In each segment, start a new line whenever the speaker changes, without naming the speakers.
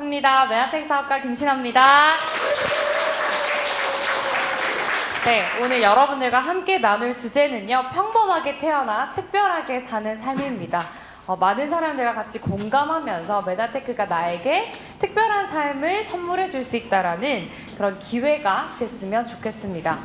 반갑습니다. 메나텍 사업가 김신아입니다. 네, 오늘 여러분들과 함께 나눌 주제는요, 평범하게 태어나 특별하게 사는 삶입니다. 많은 사람들과 같이 공감하면서 메나테크가 나에게 특별한 삶을 선물해 줄 수 있다라는 그런 기회가 됐으면 좋겠습니다.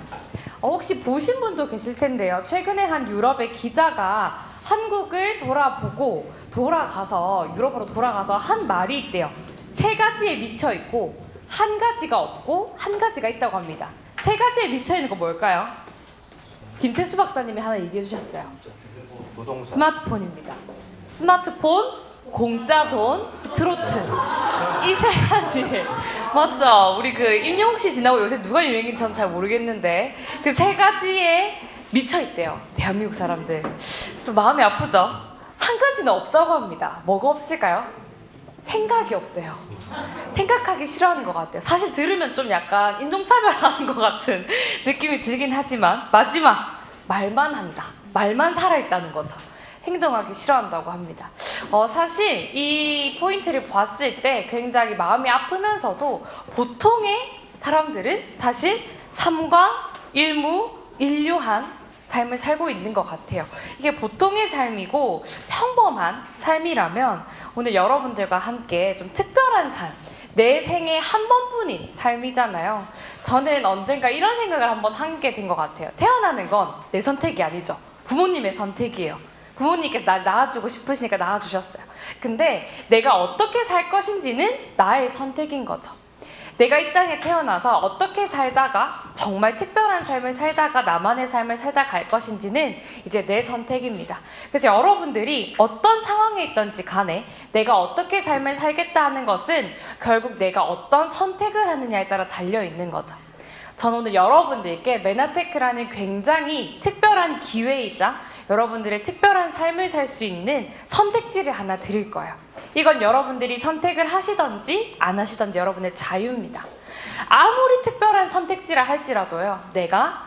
혹시 보신 분도 계실 텐데요. 최근에 한 유럽의 기자가 한국을 돌아보고 유럽으로 돌아가서 한 말이 있대요. 3가지에 미쳐 있고 한 가지가 없고 한 가지가 있다고 합니다. 3가지에 미쳐 있는 거 뭘까요? 김태수 박사님이 하나 얘기해 주셨어요. 스마트폰입니다. 스마트폰, 공짜 돈, 트로트. 이 3가지. 맞죠? 우리 그 임영웅 씨 지나고 요새 누가 유행인지 전 잘 모르겠는데 그 3가지에 미쳐 있대요. 대한민국 사람들. 좀 마음이 아프죠? 한 가지는 없다고 합니다. 뭐가 없을까요? 생각이 없대요. 생각하기 싫어하는 것 같아요. 사실 들으면 좀 약간 인종차별하는 것 같은 느낌이 들긴 하지만 마지막, 말만 한다. 말만 살아있다는 거죠. 행동하기 싫어한다고 합니다. 사실 이 포인트를 봤을 때 굉장히 마음이 아프면서도 보통의 사람들은 사실 삼과 일무일류한 삶을 살고 있는 것 같아요. 이게 보통의 삶이고 평범한 삶이라면 오늘 여러분들과 함께 좀 특별한 삶, 내 생에 한 번뿐인 삶이잖아요. 저는 언젠가 이런 생각을 한번 하게 된 것 같아요. 태어나는 건 내 선택이 아니죠. 부모님의 선택이에요. 부모님께서 날 낳아주고 싶으시니까 낳아주셨어요. 근데 내가 어떻게 살 것인지는 나의 선택인 거죠. 내가 이 땅에 태어나서 어떻게 살다가 정말 특별한 삶을 살다가 나만의 삶을 살다 갈 것인지는 이제 내 선택입니다. 그래서 여러분들이 어떤 상황에 있던지 간에 내가 어떻게 삶을 살겠다 하는 것은 결국 내가 어떤 선택을 하느냐에 따라 달려있는 거죠. 저는 오늘 여러분들께 메나테크라는 굉장히 특별한 기회이자 여러분들의 특별한 삶을 살 수 있는 선택지를 하나 드릴 거예요. 이건 여러분들이 선택을 하시던지 안 하시던지 여러분의 자유입니다. 아무리 특별한 선택지라 할지라도요, 내가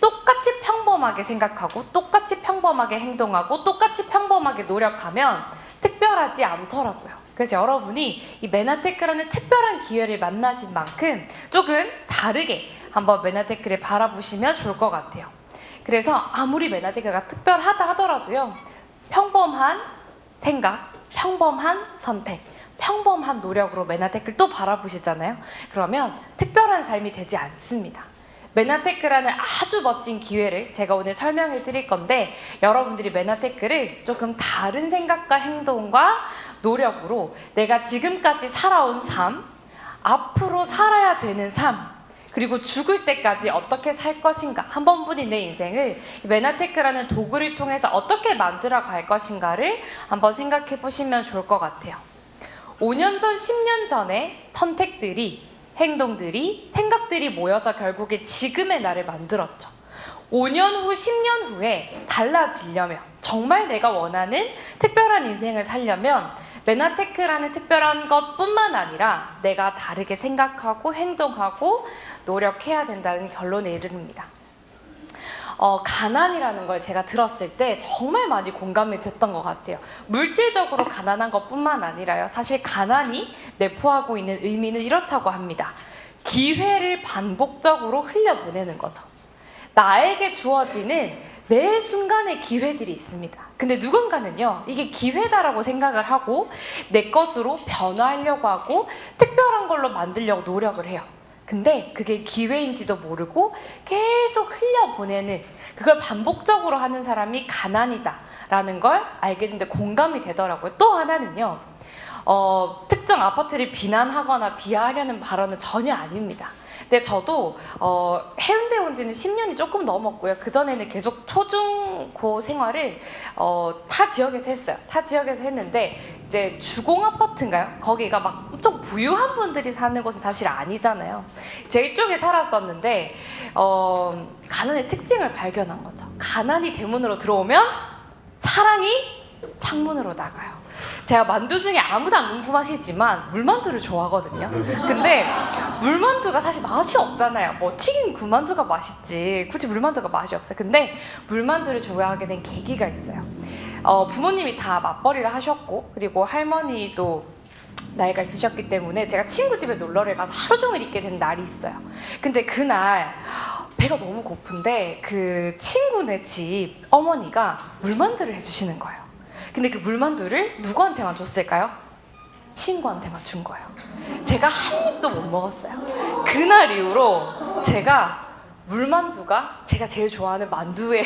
똑같이 평범하게 생각하고 똑같이 평범하게 행동하고 똑같이 평범하게 노력하면 특별하지 않더라고요. 그래서 여러분이 이 메나테크라는 특별한 기회를 만나신 만큼 조금 다르게 한번 메나테크를 바라보시면 좋을 것 같아요. 그래서 아무리 메나테크가 특별하다 하더라도요, 평범한 생각, 평범한 선택, 평범한 노력으로 메나테크를 또 바라보시잖아요. 그러면 특별한 삶이 되지 않습니다. 메나테크라는 아주 멋진 기회를 제가 오늘 설명해 드릴 건데 여러분들이 메나테크를 조금 다른 생각과 행동과 노력으로 내가 지금까지 살아온 삶, 앞으로 살아야 되는 삶, 그리고 죽을 때까지 어떻게 살 것인가, 한 번뿐인 내 인생을 메나테크라는 도구를 통해서 어떻게 만들어 갈 것인가를 한번 생각해 보시면 좋을 것 같아요. 5년 전, 10년 전에 선택들이, 행동들이, 생각들이 모여서 결국에 지금의 나를 만들었죠. 5년 후, 10년 후에 달라지려면, 정말 내가 원하는 특별한 인생을 살려면 메나테크라는 특별한 것뿐만 아니라 내가 다르게 생각하고 행동하고 노력해야 된다는 결론에 이릅니다. 가난이라는 걸 제가 들었을 때 정말 많이 공감이 됐던 것 같아요. 물질적으로 가난한 것뿐만 아니라요, 사실 가난이 내포하고 있는 의미는 이렇다고 합니다. 기회를 반복적으로 흘려보내는 거죠. 나에게 주어지는 매 순간에 기회들이 있습니다. 근데 누군가는요, 이게 기회다라고 생각을 하고 내 것으로 변화하려고 하고 특별한 걸로 만들려고 노력을 해요. 근데 그게 기회인지도 모르고 계속 흘려보내는, 그걸 반복적으로 하는 사람이 가난이다라는 걸 알게 됐는데 공감이 되더라고요. 또 하나는요, 특정 아파트를 비난하거나 비하하려는 발언은 전혀 아닙니다. 근데 저도 해운대에 온 지는 10년이 조금 넘었고요. 그전에는 계속 초중고 생활을 타 지역에서 했어요. 타 지역에서 했는데 이제 주공 아파트인가요? 거기가 막 엄청 부유한 분들이 사는 곳은 사실 아니잖아요. 제 이쪽에 살았었는데 가난의 특징을 발견한 거죠. 가난이 대문으로 들어오면 사랑이 창문으로 나가요. 제가 만두 중에 아무도 안 궁금하시지만 물만두를 좋아하거든요. 근데 물만두가 사실 맛이 없잖아요. 뭐 튀긴 군만두가 맛있지 굳이 물만두가 맛이 없어요. 근데 물만두를 좋아하게 된 계기가 있어요. 부모님이 다 맞벌이를 하셨고, 그리고 할머니도 나이가 있으셨기 때문에 제가 친구 집에 놀러를 가서 하루 종일 있게 된 날이 있어요. 근데 그날 배가 너무 고픈데 그 친구네 집 어머니가 물만두를 해주시는 거예요. 근데 그 물만두를 누구한테만 줬을까요? 친구한테만 준 거예요. 제가 한 입도 못 먹었어요. 그날 이후로 제가 물만두가 제가 제일 좋아하는 만두에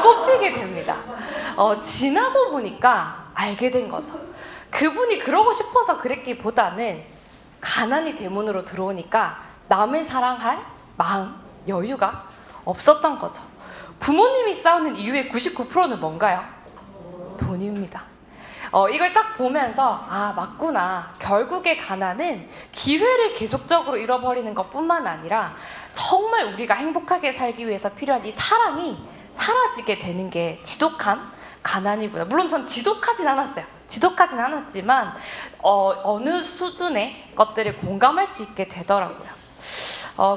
꼽히게 됩니다. 지나고 보니까 알게 된 거죠. 그분이 그러고 싶어서 그랬기보다는 가난이 대문으로 들어오니까 남을 사랑할 마음, 여유가 없었던 거죠. 부모님이 싸우는 이유의 99%는 뭔가요? 돈입니다. 이걸 딱 보면서 아 맞구나. 결국에 가난은 기회를 계속적으로 잃어버리는 것뿐만 아니라 정말 우리가 행복하게 살기 위해서 필요한 이 사랑이 사라지게 되는 게 지독한 가난이구나. 물론 전 지독하진 않았어요. 지독하진 않았지만 어느 수준의 것들을 공감할 수 있게 되더라고요.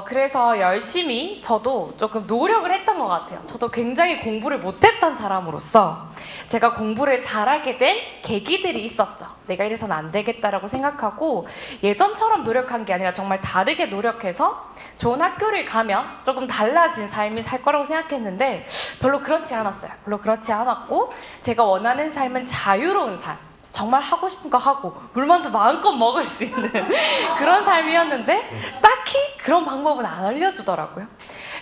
그래서 열심히 저도 조금 노력을 했던 것 같아요. 저도 굉장히 공부를 못했던 사람으로서 제가 공부를 잘하게 된 계기들이 있었죠. 내가 이래서는 안 되겠다라고 생각하고 예전처럼 노력한 게 아니라 정말 다르게 노력해서 좋은 학교를 가면 조금 달라진 삶이 살 거라고 생각했는데 별로 그렇지 않았어요. 별로 그렇지 않았고 제가 원하는 삶은 자유로운 삶. 정말 하고 싶은 거 하고 물만두 마음껏 먹을 수 있는 그런 삶이었는데 딱히 그런 방법은 안 알려주더라고요.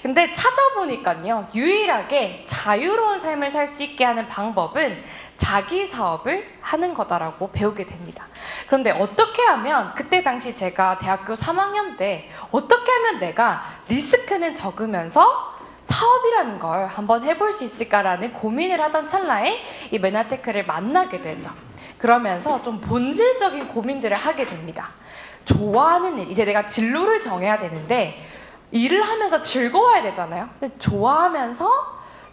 근데 찾아보니까요, 유일하게 자유로운 삶을 살 수 있게 하는 방법은 자기 사업을 하는 거다라고 배우게 됩니다. 그런데 어떻게 하면, 그때 당시 제가 대학교 3학년 때 어떻게 하면 내가 리스크는 적으면서 사업이라는 걸 한번 해볼 수 있을까라는 고민을 하던 찰나에 이 메나테크를 만나게 되죠. 그러면서 좀 본질적인 고민들을 하게 됩니다. 좋아하는 일, 이제 내가 진로를 정해야 되는데 일을 하면서 즐거워야 되잖아요. 근데 좋아하면서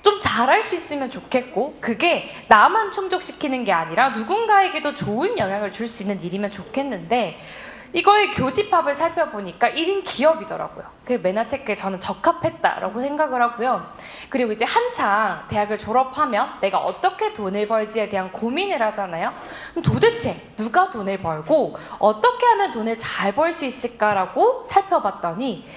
좀 잘할 수 있으면 좋겠고 그게 나만 충족시키는 게 아니라 누군가에게도 좋은 영향을 줄 수 있는 일이면 좋겠는데 이거의 교집합을 살펴보니까 1인 기업이더라고요. 그 메나테크에 저는 적합했다라고 생각을 하고요. 그리고 이제 한창 대학을 졸업하면 내가 어떻게 돈을 벌지에 대한 고민을 하잖아요. 그럼 도대체 누가 돈을 벌고 어떻게 하면 돈을 잘 벌 수 있을까라고 살펴봤더니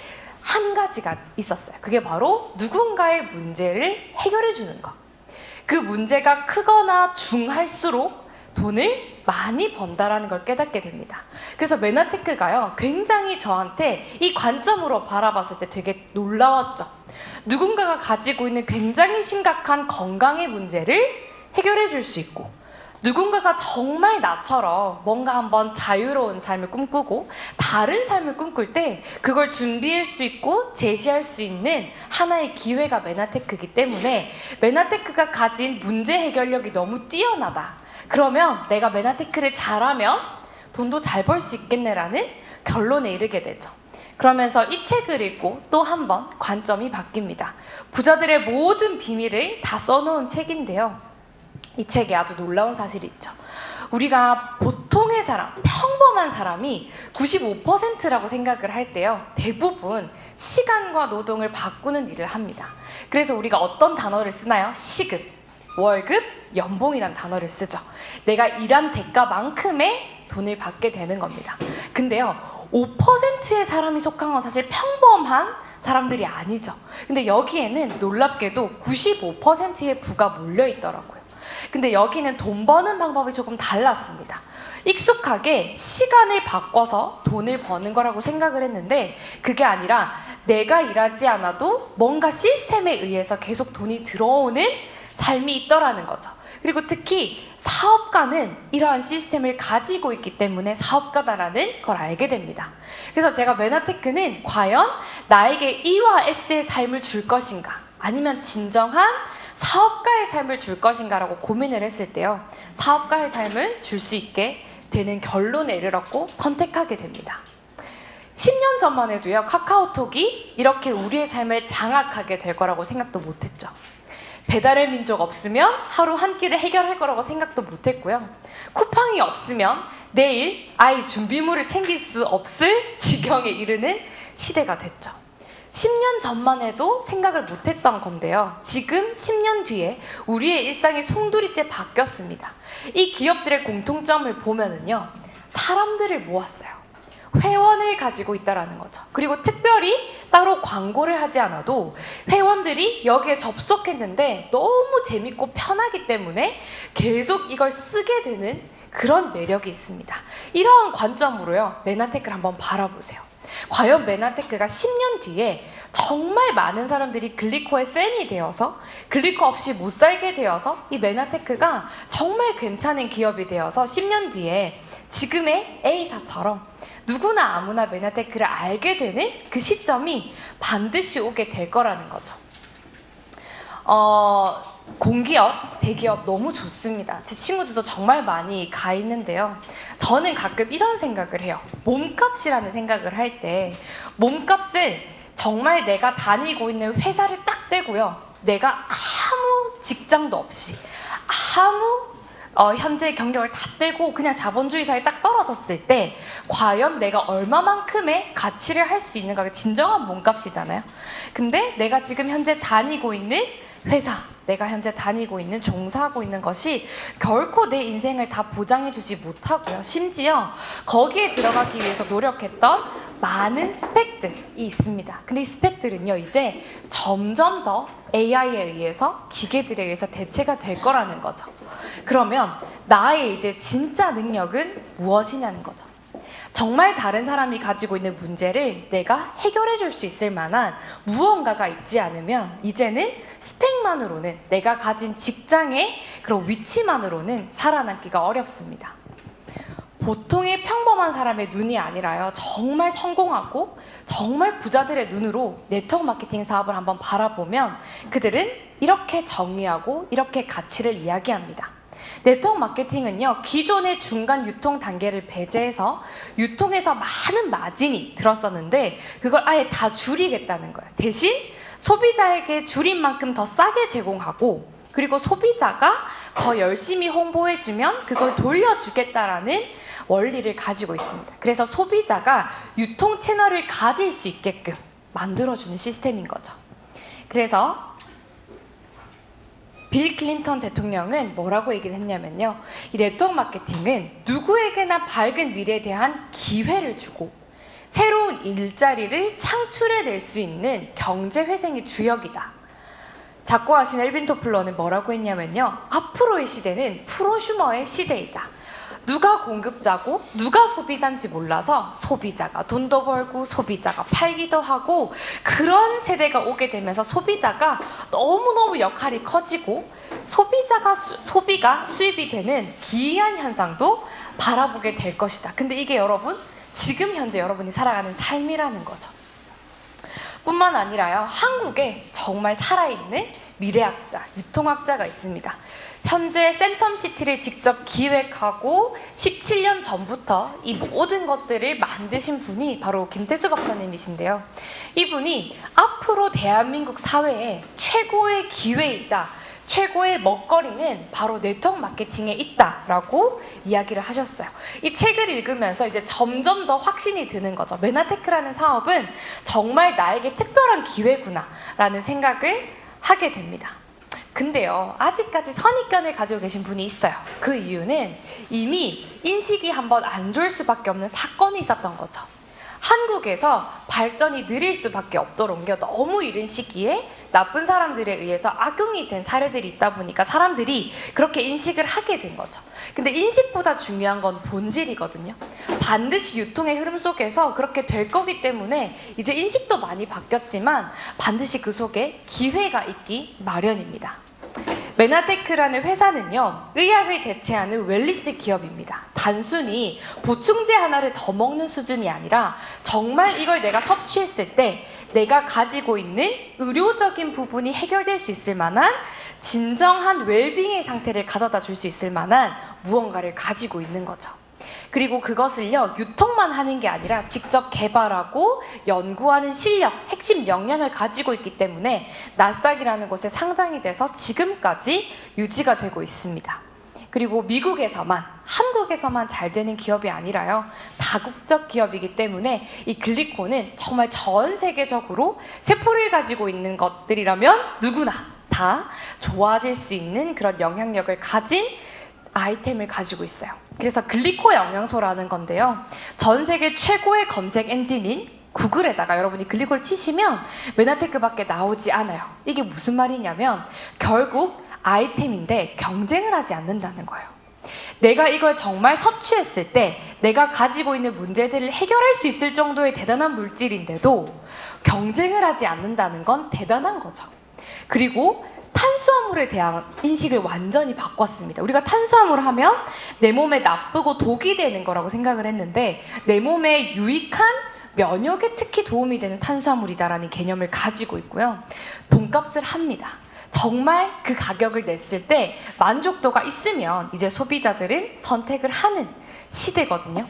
한 가지가 있었어요. 그게 바로 누군가의 문제를 해결해 주는 것. 그 문제가 크거나 중할수록 돈을 많이 번다라는 걸 깨닫게 됩니다. 그래서 메나테크가요, 굉장히 저한테 이 관점으로 바라봤을 때 되게 놀라웠죠. 누군가가 가지고 있는 굉장히 심각한 건강의 문제를 해결해 줄 수 있고 누군가가 정말 나처럼 뭔가 한번 자유로운 삶을 꿈꾸고 다른 삶을 꿈꿀 때 그걸 준비할 수 있고 제시할 수 있는 하나의 기회가 메나테크이기 때문에 메나테크가 가진 문제 해결력이 너무 뛰어나다. 그러면 내가 메나테크를 잘하면 돈도 잘 벌 수 있겠네라는 결론에 이르게 되죠. 그러면서 이 책을 읽고 또 한 번 관점이 바뀝니다. 부자들의 모든 비밀을 다 써놓은 책인데요. 이 책에 아주 놀라운 사실이 있죠. 우리가 보통의 사람, 평범한 사람이 95%라고 생각을 할 때요, 대부분 시간과 노동을 바꾸는 일을 합니다. 그래서 우리가 어떤 단어를 쓰나요? 시급, 월급, 연봉이란 단어를 쓰죠. 내가 일한 대가만큼의 돈을 받게 되는 겁니다. 근데요, 5%의 사람이 속한 건 사실 평범한 사람들이 아니죠. 근데 여기에는 놀랍게도 95%의 부가 몰려 있더라고요. 근데 여기는 돈 버는 방법이 조금 달랐습니다. 익숙하게 시간을 바꿔서 돈을 버는 거라고 생각을 했는데 그게 아니라 내가 일하지 않아도 뭔가 시스템에 의해서 계속 돈이 들어오는 삶이 있더라는 거죠. 그리고 특히 사업가는 이러한 시스템을 가지고 있기 때문에 사업가다라는 걸 알게 됩니다. 그래서 제가 메나테크는 과연 나에게 E와 S의 삶을 줄 것인가 아니면 진정한 사업가의 삶을 줄 것인가라고 고민을 했을 때요, 사업가의 삶을 줄 수 있게 되는 결론에 이르렀고 선택하게 됩니다. 10년 전만 해도요, 카카오톡이 이렇게 우리의 삶을 장악하게 될 거라고 생각도 못했죠. 배달의 민족 없으면 하루 한 끼를 해결할 거라고 생각도 못했고요. 쿠팡이 없으면 내일 아이 준비물을 챙길 수 없을 지경에 이르는 시대가 됐죠. 10년 전만 해도 생각을 못했던 건데요. 지금 10년 뒤에 우리의 일상이 송두리째 바뀌었습니다. 이 기업들의 공통점을 보면은요, 사람들을 모았어요. 회원을 가지고 있다라는 거죠. 그리고 특별히 따로 광고를 하지 않아도 회원들이 여기에 접속했는데 너무 재밌고 편하기 때문에 계속 이걸 쓰게 되는 그런 매력이 있습니다. 이러한 관점으로요, 메나테크를 한번 바라보세요. 과연 메나테크가 10년 뒤에 정말 많은 사람들이 글리코의 팬이 되어서 글리코 없이 못 살게 되어서 이 메나테크가 정말 괜찮은 기업이 되어서 10년 뒤에 지금의 A사처럼 누구나 아무나 메나테크를 알게 되는 그 시점이 반드시 오게 될 거라는 거죠. 공기업, 대기업 너무 좋습니다. 제 친구들도 정말 많이 가 있는데요. 저는 가끔 이런 생각을 해요. 몸값이라는 생각을 할 때 몸값을 정말 내가 다니고 있는 회사를 딱 떼고요. 내가 아무 직장도 없이 아무 현재 경력을 다 떼고 그냥 자본주의 사회에 딱 떨어졌을 때 과연 내가 얼마만큼의 가치를 할 수 있는가가 진정한 몸값이잖아요. 근데 내가 지금 현재 다니고 있는 회사, 내가 현재 다니고 있는 종사하고 있는 것이 결코 내 인생을 다 보장해주지 못하고요. 심지어 거기에 들어가기 위해서 노력했던 많은 스펙들이 있습니다. 근데 이 스펙들은요, 이제 점점 더 AI에 의해서, 기계들에 의해서 대체가 될 거라는 거죠. 그러면 나의 이제 진짜 능력은 무엇이냐는 거죠. 정말 다른 사람이 가지고 있는 문제를 내가 해결해 줄 수 있을 만한 무언가가 있지 않으면 이제는 스펙만으로는, 내가 가진 직장의 그런 위치만으로는 살아남기가 어렵습니다. 보통의 평범한 사람의 눈이 아니라요, 정말 성공하고 정말 부자들의 눈으로 네트워크 마케팅 사업을 한번 바라보면 그들은 이렇게 정의하고 이렇게 가치를 이야기합니다. 네트워크 마케팅은요, 기존의 중간 유통 단계를 배제해서 유통에서 많은 마진이 들었었는데 그걸 아예 다 줄이겠다는 거예요. 대신 소비자에게 줄인 만큼 더 싸게 제공하고, 그리고 소비자가 더 열심히 홍보해주면 그걸 돌려주겠다라는 원리를 가지고 있습니다. 그래서 소비자가 유통 채널을 가질 수 있게끔 만들어주는 시스템인 거죠. 그래서 빌 클린턴 대통령은 뭐라고 얘기를 했냐면요, 이 네트워크 마케팅은 누구에게나 밝은 미래에 대한 기회를 주고 새로운 일자리를 창출해낼 수 있는 경제회생의 주역이다. 작고하신 엘빈 토플러는 뭐라고 했냐면요, 앞으로의 시대는 프로슈머의 시대이다. 누가 공급자고 누가 소비자인지 몰라서 소비자가 돈도 벌고 소비자가 팔기도 하고, 그런 세대가 오게 되면서 소비자가 너무너무 역할이 커지고 소비가 수입이 되는 기이한 현상도 바라보게 될 것이다. 근데 이게 여러분, 지금 현재 여러분이 살아가는 삶이라는 거죠. 뿐만 아니라요, 한국에 정말 살아있는 미래학자, 유통학자가 있습니다. 현재 센텀시티를 직접 기획하고 17년 전부터 이 모든 것들을 만드신 분이 바로 김태수 박사님이신데요. 이분이 앞으로 대한민국 사회에 최고의 기회이자 최고의 먹거리는 바로 네트워크 마케팅에 있다라고 이야기를 하셨어요. 이 책을 읽으면서 이제 점점 더 확신이 드는 거죠. 메나테크라는 사업은 정말 나에게 특별한 기회구나라는 생각을 하게 됩니다. 근데요, 아직까지 선입견을 가지고 계신 분이 있어요. 그 이유는 이미 인식이 한번 안 좋을 수밖에 없는 사건이 있었던 거죠. 한국에서 발전이 느릴 수밖에 없도록요, 너무 이른 시기에 나쁜 사람들에 의해서 악용이 된 사례들이 있다 보니까 사람들이 그렇게 인식을 하게 된 거죠. 근데 인식보다 중요한 건 본질이거든요. 반드시 유통의 흐름 속에서 그렇게 될 거기 때문에 이제 인식도 많이 바뀌었지만 반드시 그 속에 기회가 있기 마련입니다. 메나테크라는 회사는요, 의학을 대체하는 웰니스 기업입니다. 단순히 보충제 하나를 더 먹는 수준이 아니라 정말 이걸 내가 섭취했을 때 내가 가지고 있는 의료적인 부분이 해결될 수 있을 만한 진정한 웰빙의 상태를 가져다 줄 수 있을 만한 무언가를 가지고 있는 거죠. 그리고 그것을요, 유통만 하는 게 아니라 직접 개발하고 연구하는 실력, 핵심 역량을 가지고 있기 때문에 나스닥이라는 곳에 상장이 돼서 지금까지 유지가 되고 있습니다. 그리고 미국에서만, 한국에서만 잘 되는 기업이 아니라요, 다국적 기업이기 때문에 이 글리코는 정말 전 세계적으로 세포를 가지고 있는 것들이라면 누구나 다 좋아질 수 있는 그런 영향력을 가진 아이템을 가지고 있어요. 그래서 글리코 영양소라는 건데요. 전 세계 최고의 검색 엔진인 구글에다가 여러분이 글리코를 치시면 메나테크밖에 나오지 않아요. 이게 무슨 말이냐면 결국 아이템인데 경쟁을 하지 않는다는 거예요. 내가 이걸 정말 섭취했을 때 내가 가지고 있는 문제들을 해결할 수 있을 정도의 대단한 물질인데도 경쟁을 하지 않는다는 건 대단한 거죠. 그리고 탄수화물에 대한 인식을 완전히 바꿨습니다. 우리가 탄수화물 하면 내 몸에 나쁘고 독이 되는 거라고 생각을 했는데 내 몸에 유익한 면역에 특히 도움이 되는 탄수화물이다라는 개념을 가지고 있고요. 돈값을 합니다. 정말 그 가격을 냈을 때 만족도가 있으면 이제 소비자들은 선택을 하는 시대거든요.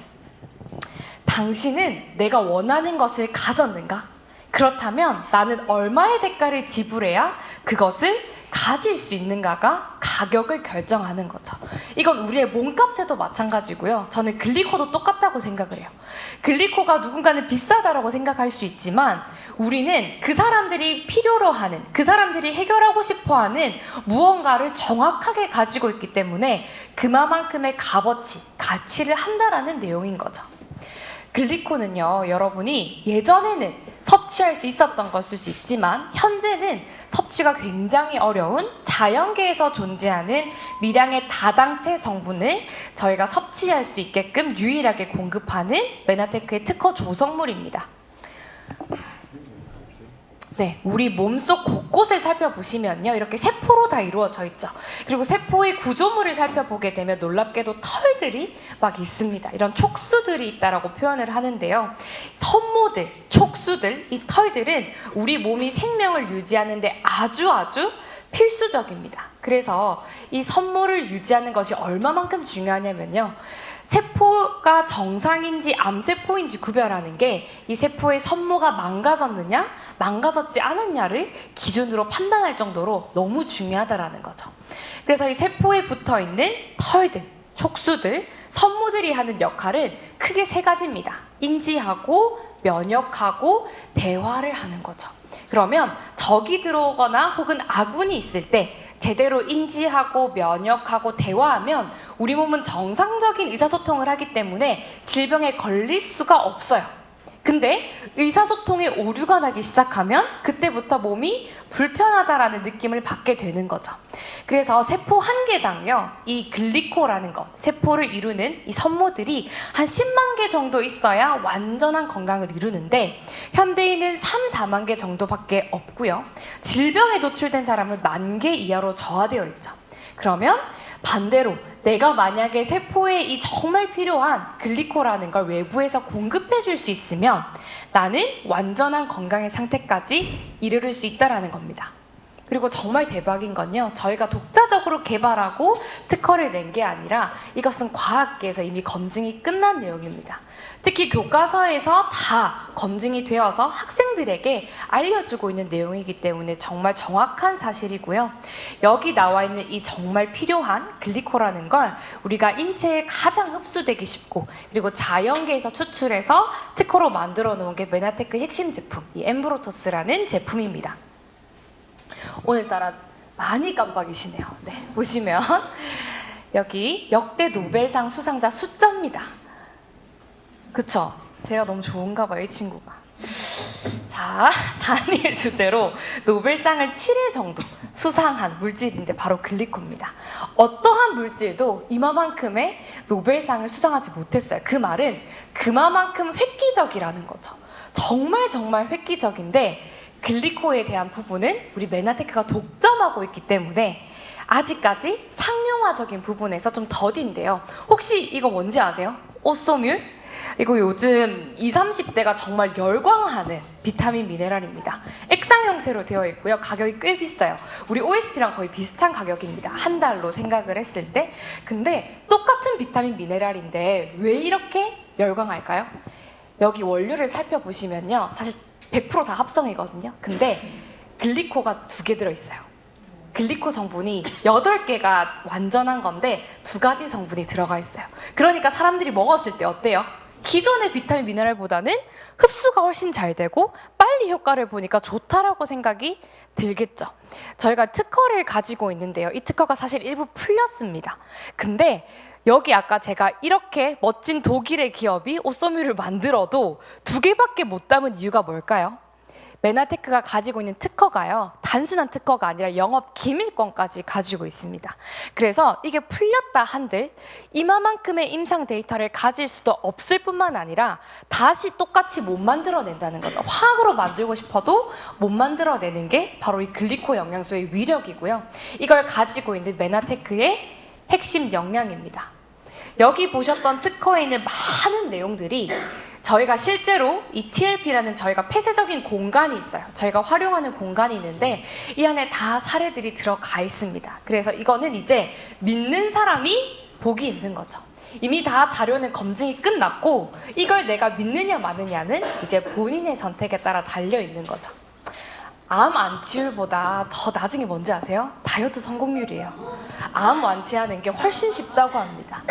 당신은 내가 원하는 것을 가졌는가? 그렇다면 나는 얼마의 대가를 지불해야 그것을 가질 수 있는가가 가격을 결정하는 거죠. 이건 우리의 몸값에도 마찬가지고요. 저는 글리코도 똑같다고 생각을 해요. 글리코가 누군가는 비싸다라고 생각할 수 있지만 우리는 그 사람들이 필요로 하는, 그 사람들이 해결하고 싶어하는 무언가를 정확하게 가지고 있기 때문에 그만큼의 값어치, 가치를 한다라는 내용인 거죠. 글리코는요, 여러분이 예전에는 섭취할 수 있었던 것일 수 있지만 현재는 섭취가 굉장히 어려운 자연계에서 존재하는 미량의 다당체 성분을 저희가 섭취할 수 있게끔 유일하게 공급하는 메나테크의 특허 조성물입니다. 네, 우리 몸속 곳곳을 살펴보시면요, 이렇게 세포로 다 이루어져 있죠. 그리고 세포의 구조물을 살펴보게 되면 놀랍게도 털들이 막 있습니다. 이런 촉수들이 있다라고 표현을 하는데요. 섬모들, 촉수들, 이 털들은 우리 몸이 생명을 유지하는데 아주 필수적입니다. 그래서 이 섬모를 유지하는 것이 얼마만큼 중요하냐면요. 세포가 정상인지 암세포인지 구별하는 게 이 세포의 섬모가 망가졌느냐, 망가졌지 않았냐를 기준으로 판단할 정도로 너무 중요하다라는 거죠. 그래서 이 세포에 붙어있는 털들, 촉수들, 섬모들이 하는 역할은 크게 세 가지입니다. 인지하고, 면역하고, 대화를 하는 거죠. 그러면 적이 들어오거나 혹은 아군이 있을 때 제대로 인지하고 면역하고 대화하면 우리 몸은 정상적인 의사소통을 하기 때문에 질병에 걸릴 수가 없어요. 근데 의사소통에 오류가 나기 시작하면 그때부터 몸이 불편하다라는 느낌을 받게 되는 거죠. 그래서 세포 한 개당요, 이 글리코라는 것, 세포를 이루는 이 섬모들이 한 10만 개 정도 있어야 완전한 건강을 이루는데 현대인은 3, 4만 개 정도밖에 없고요. 질병에 노출된 사람은 10,000개 이하로 저하되어 있죠. 그러면 반대로 내가 만약에 세포에 이 정말 필요한 글리코라는 걸 외부에서 공급해 줄 수 있으면 나는 완전한 건강의 상태까지 이르를 수 있다는 겁니다. 그리고 정말 대박인 건요, 저희가 독자적으로 개발하고 특허를 낸 게 아니라 이것은 과학계에서 이미 검증이 끝난 내용입니다. 특히 교과서에서 다 검증이 되어서 학생들에게 알려주고 있는 내용이기 때문에 정말 정확한 사실이고요. 여기 나와 있는 이 정말 필요한 글리코라는 걸 우리가 인체에 가장 흡수되기 쉽고 그리고 자연계에서 추출해서 특허로 만들어 놓은 게 메나테크 핵심 제품, 이 엠브로토스라는 제품입니다. 오늘따라 많이 깜빡이시네요. 네, 보시면 여기 역대 노벨상 수상자 숫자입니다. 그쵸? 제가 너무 좋은가 봐요, 이 친구가. 자, 단일 주제로 노벨상을 7회 정도 수상한 물질인데 바로 글리코입니다. 어떠한 물질도 이마만큼의 노벨상을 수상하지 못했어요. 그 말은 그마만큼 획기적이라는 거죠. 정말 획기적인데 글리코에 대한 부분은 우리 메나테크가 독점하고 있기 때문에 아직까지 상용화적인 부분에서 좀 더딘데요. 혹시 이거 뭔지 아세요? 오쏘뮬? 이거 요즘 20, 30대가 정말 열광하는 비타민 미네랄입니다. 액상 형태로 되어 있고요. 가격이 꽤 비싸요. 우리 OSP랑 거의 비슷한 가격입니다. 한 달로 생각을 했을 때. 근데 똑같은 비타민 미네랄인데 왜 이렇게 열광할까요? 여기 원료를 살펴보시면요. 사실 100% 다 합성이거든요. 근데 글리코가 2개 들어있어요. 글리코 성분이 8개가 완전한 건데 2가지 성분이 들어가 있어요. 그러니까 사람들이 먹었을 때 어때요? 기존의 비타민 미네랄보다는 흡수가 훨씬 잘 되고 빨리 효과를 보니까 좋다라고 생각이 들겠죠. 저희가 특허를 가지고 있는데요. 이 특허가 사실 일부 풀렸습니다. 근데 여기 아까 제가 이렇게 멋진 독일의 기업이 오쏘뮤를 만들어도 2개밖에 못 담은 이유가 뭘까요? 메나테크가 가지고 있는 특허가요, 단순한 특허가 아니라 영업 기밀권까지 가지고 있습니다. 그래서 이게 풀렸다 한들 이마만큼의 임상 데이터를 가질 수도 없을 뿐만 아니라 다시 똑같이 못 만들어낸다는 거죠. 화학으로 만들고 싶어도 못 만들어내는 게 바로 이 글리코 영양소의 위력이고요. 이걸 가지고 있는 메나테크의 핵심 역량입니다. 여기 보셨던 특허에 있는 많은 내용들이 저희가 실제로 이 TLP라는 저희가 폐쇄적인 공간이 있어요. 저희가 활용하는 공간이 있는데 이 안에 다 사례들이 들어가 있습니다. 그래서 이거는 이제 믿는 사람이 복이 있는 거죠. 이미 다 자료는 검증이 끝났고 이걸 내가 믿느냐 마느냐는 이제 본인의 선택에 따라 달려 있는 거죠. 암 완치율보다 더 낮은 게 뭔지 아세요? 다이어트 성공률이에요. 암 완치하는 게 훨씬 쉽다고 합니다.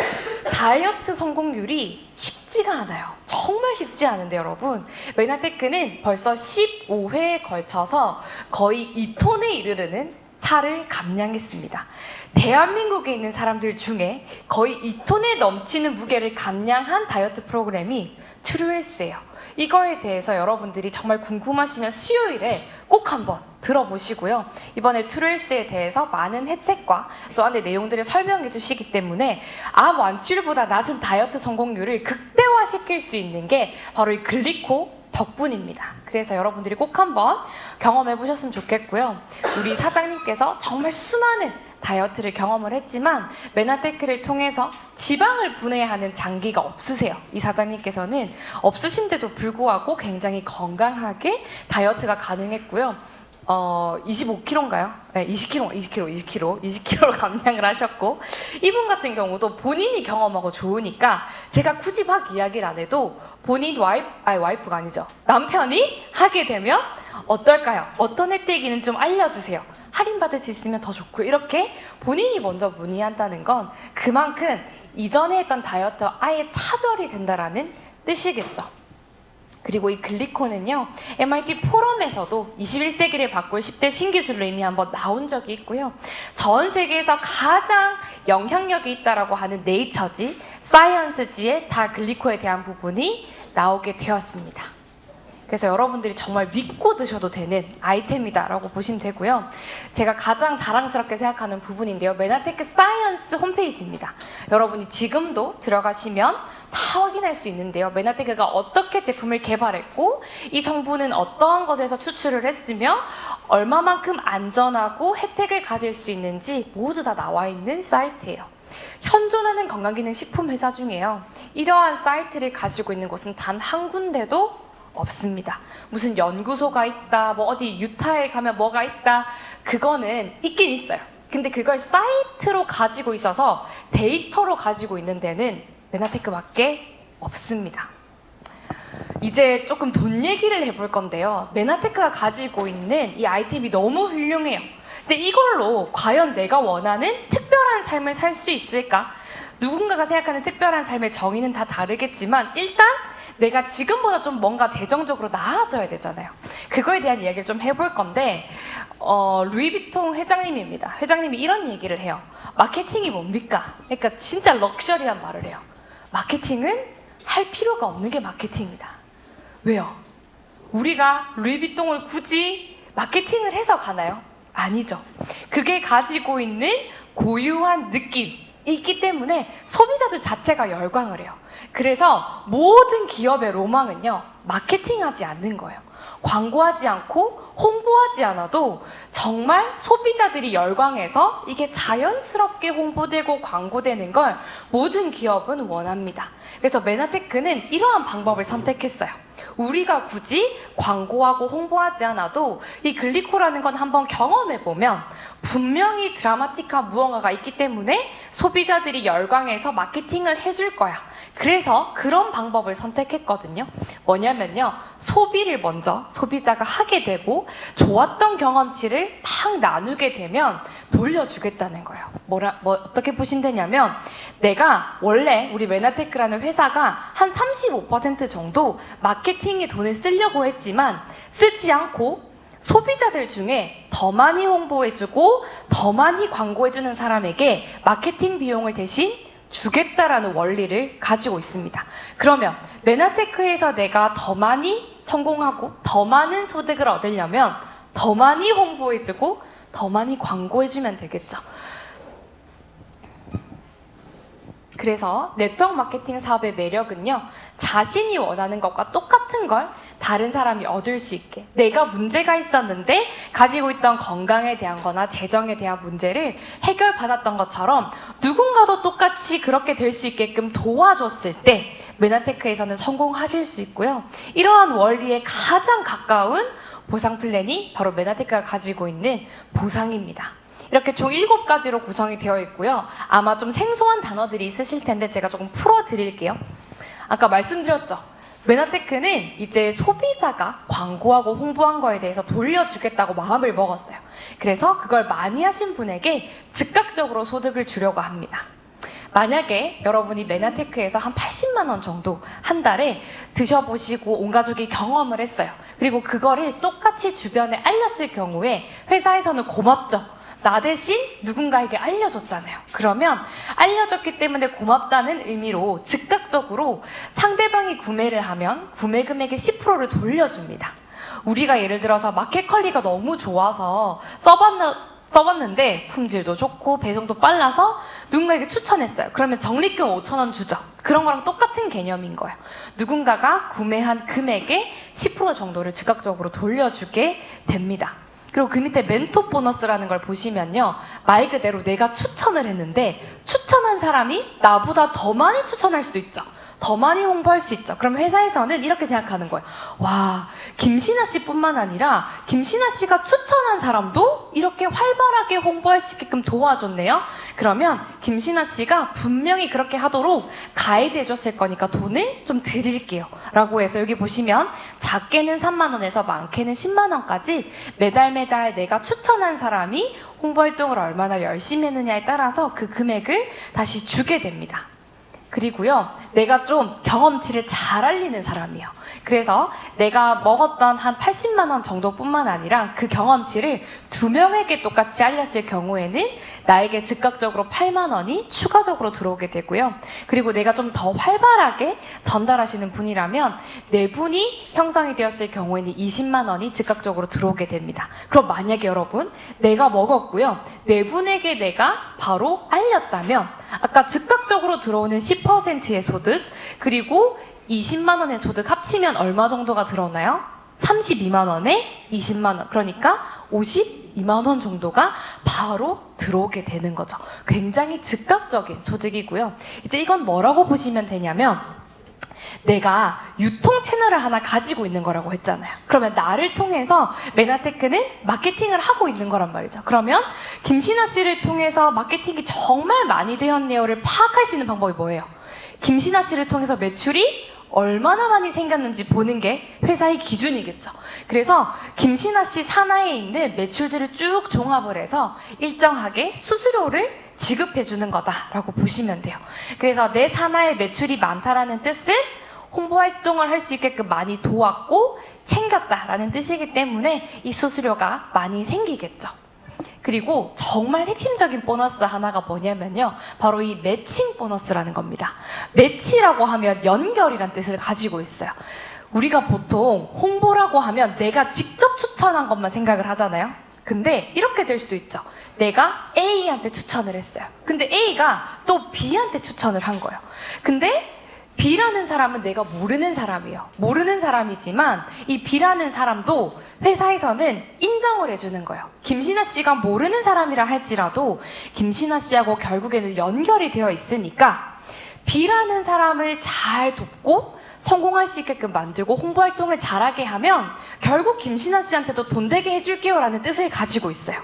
다이어트 성공률이 쉽지가 않아요. 정말 쉽지 않은데 여러분, 메나테크는 벌써 15회에 걸쳐서 거의 2톤에 이르는 살을 감량했습니다. 대한민국에 있는 사람들 중에 거의 2톤에 넘치는 무게를 감량한 다이어트 프로그램이 트루헬스예요. 이거에 대해서 여러분들이 정말 궁금하시면 수요일에 꼭 한번 들어보시고요. 이번에 트루헬스에 대해서 많은 혜택과 또 안에 내용들을 설명해 주시기 때문에 암 완치율보다 낮은 다이어트 성공률을 극대화시킬 수 있는 게 바로 이 글리코 덕분입니다. 그래서 여러분들이 꼭 한번 경험해 보셨으면 좋겠고요. 우리 사장님께서 정말 수많은 다이어트를 경험을 했지만 메나테크를 통해서 지방을 분해하는 장기가 없으세요. 이 사장님께서는 없으신데도 불구하고 굉장히 건강하게 다이어트가 가능했고요. 25kg인가요? 네, 20kg 감량을 하셨고, 이분 같은 경우도 본인이 경험하고 좋으니까 제가 굳이 막 이야기를 안 해도 본인 와이프가 아니죠. 남편이 하게 되면 어떨까요? 어떤 혜택이는 좀 알려주세요. 할인받을 수 있으면 더 좋고, 이렇게 본인이 먼저 문의한다는 건 그만큼 이전에 했던 다이어트와 아예 차별이 된다라는 뜻이겠죠. 그리고 이 글리코는요, MIT 포럼에서도 21세기를 바꿀 10대 신기술로 이미 한번 나온 적이 있고요. 전 세계에서 가장 영향력이 있다라고 하는 네이처지, 사이언스지에 다 글리코에 대한 부분이 나오게 되었습니다. 그래서 여러분들이 정말 믿고 드셔도 되는 아이템이다라고 보시면 되고요. 제가 가장 자랑스럽게 생각하는 부분인데요. 메나테크 사이언스 홈페이지입니다. 여러분이 지금도 들어가시면 다 확인할 수 있는데요. 메나테크가 어떻게 제품을 개발했고 이 성분은 어떠한 것에서 추출을 했으며 얼마만큼 안전하고 혜택을 가질 수 있는지 모두 다 나와 있는 사이트예요. 현존하는 건강기능식품 회사 중에요. 이러한 사이트를 가지고 있는 곳은 단 한 군데도 없습니다. 무슨 연구소가 있다, 뭐 어디 유타에 가면 뭐가 있다, 그거는 있긴 있어요. 근데 그걸 사이트로 가지고 있어서 데이터로 가지고 있는 데는 메나테크밖에 없습니다. 이제 조금 돈 얘기를 해볼 건데요. 메나테크가 가지고 있는 이 아이템이 너무 훌륭해요. 근데 이걸로 과연 내가 원하는 특별한 삶을 살 수 있을까? 누군가가 생각하는 특별한 삶의 정의는 다 다르겠지만 일단 내가 지금보다 좀 뭔가 재정적으로 나아져야 되잖아요. 그거에 대한 이야기를 좀 해볼 건데 루이비통 회장님입니다. 회장님이 이런 얘기를 해요. 마케팅이 뭡니까? 그러니까 진짜 럭셔리한 말을 해요. 마케팅은 할 필요가 없는 게 마케팅이다. 왜요? 우리가 루이비통을 굳이 마케팅을 해서 가나요? 아니죠. 그게 가지고 있는 고유한 느낌이 있기 때문에 소비자들 자체가 열광을 해요. 그래서 모든 기업의 로망은요, 마케팅하지 않는 거예요. 광고하지 않고 홍보하지 않아도 정말 소비자들이 열광해서 이게 자연스럽게 홍보되고 광고되는 걸 모든 기업은 원합니다. 그래서 메나테크는 이러한 방법을 선택했어요. 우리가 굳이 광고하고 홍보하지 않아도 이 글리코라는 건 한번 경험해보면 분명히 드라마틱한 무언가가 있기 때문에 소비자들이 열광해서 마케팅을 해줄 거야. 그래서 그런 방법을 선택했거든요. 뭐냐면요, 소비를 먼저 소비자가 하게 되고 좋았던 경험치를 막 나누게 되면 돌려주겠다는 거예요. 어떻게 보시면 되냐면 내가 원래 우리 메나테크라는 회사가 한 35% 정도 마케팅에 돈을 쓰려고 했지만 쓰지 않고 소비자들 중에 더 많이 홍보해주고 더 많이 광고해주는 사람에게 마케팅 비용을 대신 주겠다라는 원리를 가지고 있습니다. 그러면 메나테크에서 내가 더 많이 성공하고 더 많은 소득을 얻으려면 더 많이 홍보해주고 더 많이 광고해주면 되겠죠. 그래서 네트워크 마케팅 사업의 매력은요, 자신이 원하는 것과 똑같은 걸 다른 사람이 얻을 수 있게, 내가 문제가 있었는데 가지고 있던 건강에 대한 거나 재정에 대한 문제를 해결받았던 것처럼 누군가도 똑같이 그렇게 될 수 있게끔 도와줬을 때 메나테크에서는 성공하실 수 있고요. 이러한 원리에 가장 가까운 보상 플랜이 바로 메나테크가 가지고 있는 보상입니다. 이렇게 총 7가지로 구성이 되어 있고요. 아마 좀 생소한 단어들이 있으실 텐데 제가 조금 풀어드릴게요. 아까 말씀드렸죠. 메나테크는 이제 소비자가 광고하고 홍보한 거에 대해서 돌려주겠다고 마음을 먹었어요. 그래서 그걸 많이 하신 분에게 즉각적으로 소득을 주려고 합니다. 만약에 여러분이 메나테크에서 한 80만 원 정도 한 달에 드셔보시고 온 가족이 경험을 했어요. 그리고 그거를 똑같이 주변에 알렸을 경우에 회사에서는 고맙죠. 나 대신 누군가에게 알려줬잖아요. 그러면 알려줬기 때문에 고맙다는 의미로 즉각적으로 상대방이 구매를 하면 구매 금액의 10%를 돌려줍니다. 우리가 예를 들어서 마켓컬리가 너무 좋아서 써봤는데 품질도 좋고 배송도 빨라서 누군가에게 추천했어요. 그러면 적립금 5,000원 주죠. 그런 거랑 똑같은 개념인 거예요. 누군가가 구매한 금액의 10% 정도를 즉각적으로 돌려주게 됩니다. 그리고 그 밑에 멘토 보너스라는 걸 보시면요, 말 그대로 내가 추천을 했는데 추천한 사람이 나보다 더 많이 추천할 수도 있죠. 더 많이 홍보할 수 있죠. 그럼 회사에서는 이렇게 생각하는 거예요. 와, 김신아 씨뿐만 아니라 김신아 씨가 추천한 사람도 이렇게 활발하게 홍보할 수 있게끔 도와줬네요. 그러면 김신아 씨가 분명히 그렇게 하도록 가이드 해줬을 거니까 돈을 좀 드릴게요 라고 해서 여기 보시면 작게는 3만 원에서 많게는 10만 원까지 매달 내가 추천한 사람이 홍보활동을 얼마나 열심히 했느냐에 따라서 그 금액을 다시 주게 됩니다. 그리고요, 내가 좀 경험치를 잘 알리는 사람이에요. 그래서 내가 먹었던 한 80만 원 정도뿐만 아니라 그 경험치를 2명에게 똑같이 알렸을 경우에는 나에게 즉각적으로 8만 원이 추가적으로 들어오게 되고요. 그리고 내가 좀 더 활발하게 전달하시는 분이라면 4분이 형성이 되었을 경우에는 20만 원이 즉각적으로 들어오게 됩니다. 그럼 만약에 여러분, 내가 먹었고요, 4분에게 내가 바로 알렸다면 아까 즉각적으로 들어오는 10%의 소득, 그리고 20만 원의 소득 합치면 얼마 정도가 들어오나요? 32만 원에 20만 원. 그러니까 52만 원 정도가 바로 들어오게 되는 거죠. 굉장히 즉각적인 소득이고요. 이제 이건 뭐라고 보시면 되냐면, 내가 유통 채널을 하나 가지고 있는 거라고 했잖아요. 그러면 나를 통해서 메나테크는 마케팅을 하고 있는 거란 말이죠. 그러면 김신아 씨를 통해서 마케팅이 정말 많이 되었네요를 파악할 수 있는 방법이 뭐예요? 김신아 씨를 통해서 매출이 얼마나 많이 생겼는지 보는 게 회사의 기준이겠죠. 그래서 김신아 씨 산하에 있는 매출들을 쭉 종합을 해서 일정하게 수수료를 지급해 주는 거다라고 보시면 돼요. 그래서 내 산하에 매출이 많다라는 뜻은 홍보 활동을 할 수 있게끔 많이 도왔고 챙겼다라는 뜻이기 때문에 이 수수료가 많이 생기겠죠. 그리고 정말 핵심적인 보너스 하나가 뭐냐면요, 바로 이 매칭 보너스라는 겁니다. 매치라고 하면 연결이란 뜻을 가지고 있어요. 우리가 보통 홍보라고 하면 내가 직접 추천한 것만 생각을 하잖아요. 근데 이렇게 될 수도 있죠. 내가 A한테 추천을 했어요. 근데 A가 또 B한테 추천을 한 거예요. 근데 B라는 사람은 내가 모르는 사람이에요. 모르는 사람이지만 이 B라는 사람도 회사에서는 인정을 해주는 거예요. 김신아 씨가 모르는 사람이라 할지라도 김신아 씨하고 결국에는 연결이 되어 있으니까 B라는 사람을 잘 돕고 성공할 수 있게끔 만들고 홍보활동을 잘하게 하면 결국 김신아 씨한테도 돈 되게 해줄게요 라는 뜻을 가지고 있어요.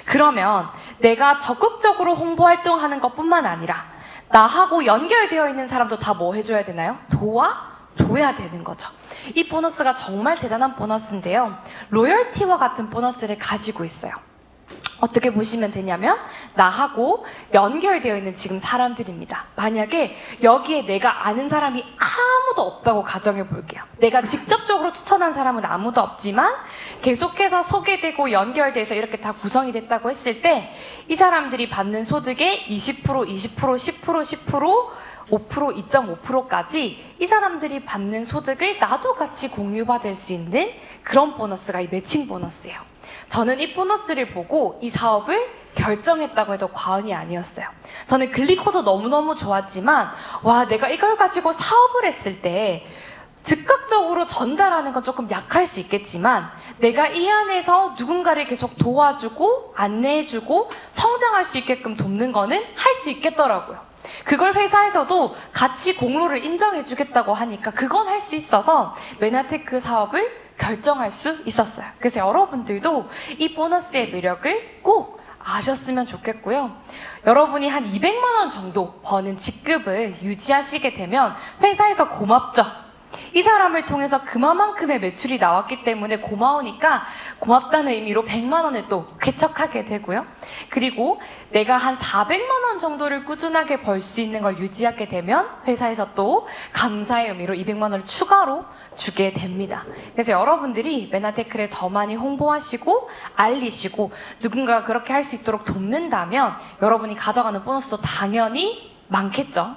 그러면 내가 적극적으로 홍보활동하는 것뿐만 아니라 나하고 연결되어 있는 사람도 다 뭐 해줘야 되나요? 도와줘야 되는 거죠. 이 보너스가 정말 대단한 보너스인데요. 로열티와 같은 보너스를 가지고 있어요. 어떻게 보시면 되냐면 나하고 연결되어 있는 지금 사람들입니다. 만약에 여기에 내가 아는 사람이 아무도 없다고 가정해 볼게요. 내가 직접적으로 추천한 사람은 아무도 없지만 계속해서 소개되고 연결돼서 이렇게 다 구성이 됐다고 했을 때 이 사람들이 받는 소득의 20%, 20%, 10%, 10%, 5%, 2.5%까지 이 사람들이 받는 소득을 나도 같이 공유받을 수 있는 그런 보너스가 이 매칭 보너스예요. 저는 이 보너스를 보고 이 사업을 결정했다고 해도 과언이 아니었어요. 저는 글리코도 너무너무 좋았지만 와, 내가 이걸 가지고 사업을 했을 때 즉각적으로 전달하는 건 조금 약할 수 있겠지만 내가 이 안에서 누군가를 계속 도와주고 안내해주고 성장할 수 있게끔 돕는 거는 할 수 있겠더라고요. 그걸 회사에서도 같이 공로를 인정해주겠다고 하니까 그건 할 수 있어서 메나테크 사업을 결정할 수 있었어요. 그래서 여러분들도 이 보너스의 매력을 꼭 아셨으면 좋겠고요. 여러분이 한 200만 원 정도 버는 직급을 유지하시게 되면 회사에서 고맙죠. 이 사람을 통해서 그만큼의 매출이 나왔기 때문에 고마우니까 고맙다는 의미로 100만 원을 또 쾌척하게 되고요. 그리고 내가 한 400만 원 정도를 꾸준하게 벌 수 있는 걸 유지하게 되면 회사에서 또 감사의 의미로 200만 원을 추가로 주게 됩니다. 그래서 여러분들이 메나테크를 더 많이 홍보하시고 알리시고 누군가가 그렇게 할 수 있도록 돕는다면 여러분이 가져가는 보너스도 당연히 많겠죠.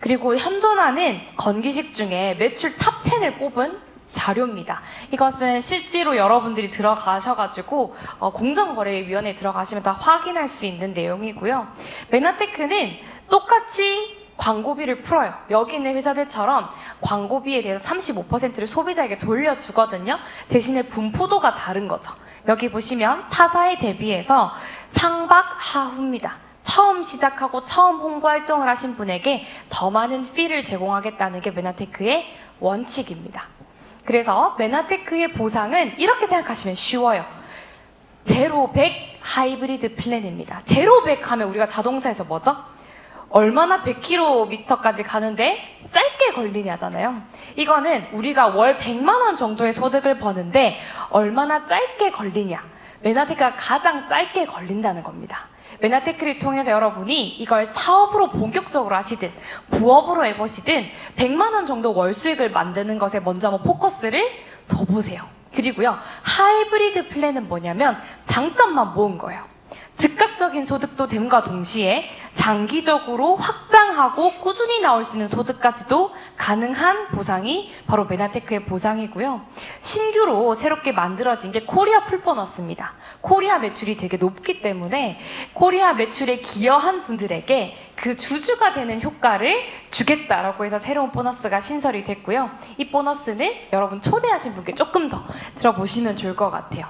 그리고 현존하는 건기식 중에 매출 탑 10을 뽑은 자료입니다. 이것은 실제로 여러분들이 들어가셔가지고 공정거래위원회에 들어가시면 다 확인할 수 있는 내용이고요. 메나테크는 똑같이 광고비를 풀어요. 여기 있는 회사들처럼 광고비에 대해서 35%를 소비자에게 돌려주거든요. 대신에 분포도가 다른 거죠. 여기 보시면 타사에 대비해서 상박하후입니다. 처음 시작하고 처음 홍보 활동을 하신 분에게 더 많은 피를 제공하겠다는 게 메나테크의 원칙입니다. 그래서 메나테크의 보상은 이렇게 생각하시면 쉬워요. 제로 100 하이브리드 플랜입니다. 제로 100 하면 우리가 자동차에서 뭐죠? 얼마나 100km까지 가는데 짧게 걸리냐잖아요. 이거는 우리가 월 100만 원 정도의 소득을 버는데 얼마나 짧게 걸리냐. 메나테크가 가장 짧게 걸린다는 겁니다. 메나테크를 통해서 여러분이 이걸 사업으로 본격적으로 하시든 부업으로 해보시든 100만 원 정도 월 수익을 만드는 것에 먼저 한번 포커스를 둬보세요. 그리고요, 하이브리드 플랜은 뭐냐면 장점만 모은 거예요. 즉각적인 소득도 됨과 동시에 장기적으로 확장하고 꾸준히 나올 수 있는 소득까지도 가능한 보상이 바로 메나테크의 보상이고요. 신규로 새롭게 만들어진 게 코리아 풀보너스입니다. 코리아 매출이 되게 높기 때문에 코리아 매출에 기여한 분들에게 그 주주가 되는 효과를 주겠다라고 해서 새로운 보너스가 신설이 됐고요. 이 보너스는 여러분 초대하신 분께 조금 더 들어보시면 좋을 것 같아요.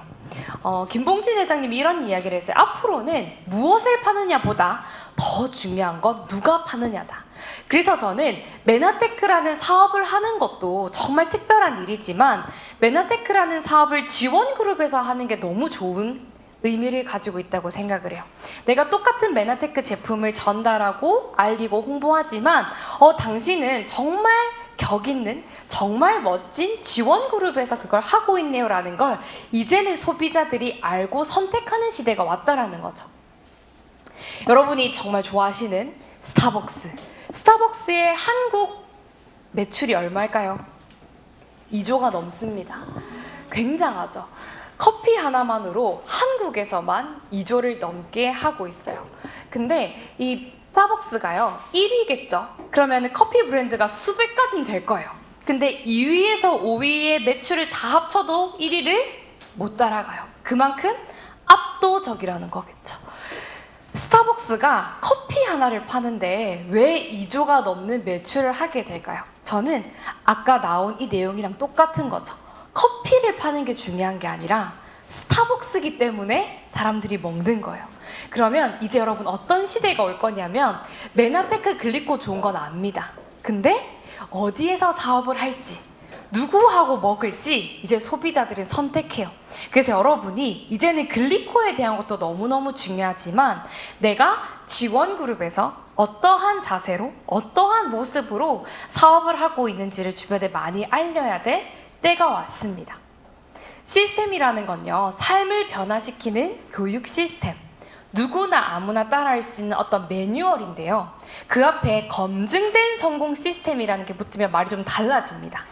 김봉진 회장님이 이런 이야기를 했어요. 앞으로는 무엇을 파느냐보다 더 중요한 건 누가 파느냐다. 그래서 저는 메나테크라는 사업을 하는 것도 정말 특별한 일이지만 메나테크라는 사업을 지원그룹에서 하는 게 너무 좋은 의미를 가지고 있다고 생각을 해요. 내가 똑같은 메나테크 제품을 전달하고 알리고 홍보하지만 당신은 정말 격 있는 정말 멋진 지원그룹에서 그걸 하고 있네요 라는 걸 이제는 소비자들이 알고 선택하는 시대가 왔다라는 거죠. 여러분이 정말 좋아하시는 스타벅스. 스타벅스의 한국 매출이 얼마일까요? 2조가 넘습니다. 굉장하죠. 커피 하나만으로 한국에서만 2조를 넘게 하고 있어요. 근데 이 스타벅스가요 1위겠죠. 그러면 커피 브랜드가 수백 가지는 될 거예요. 근데 2위에서 5위의 매출을 다 합쳐도 1위를 못 따라가요. 그만큼 압도적이라는 거겠죠. 스타벅스가 커피 하나를 파는데 왜 2조가 넘는 매출을 하게 될까요? 저는 아까 나온 이 내용이랑 똑같은 거죠. 커피를 파는 게 중요한 게 아니라 스타벅스기 때문에 사람들이 먹는 거예요. 그러면 이제 여러분 어떤 시대가 올 거냐면 메나테크 글리코 좋은 건 압니다. 근데 어디에서 사업을 할지 누구하고 먹을지 이제 소비자들은 선택해요. 그래서 여러분이 이제는 글리코에 대한 것도 너무너무 중요하지만 내가 지원그룹에서 어떠한 자세로 어떠한 모습으로 사업을 하고 있는지를 주변에 많이 알려야 될 때가 왔습니다. 시스템이라는 건요, 삶을 변화시키는 교육 시스템. 누구나 아무나 따라할 수 있는 어떤 매뉴얼인데요. 그 앞에 검증된 성공 시스템이라는 게 붙으면 말이 좀 달라집니다.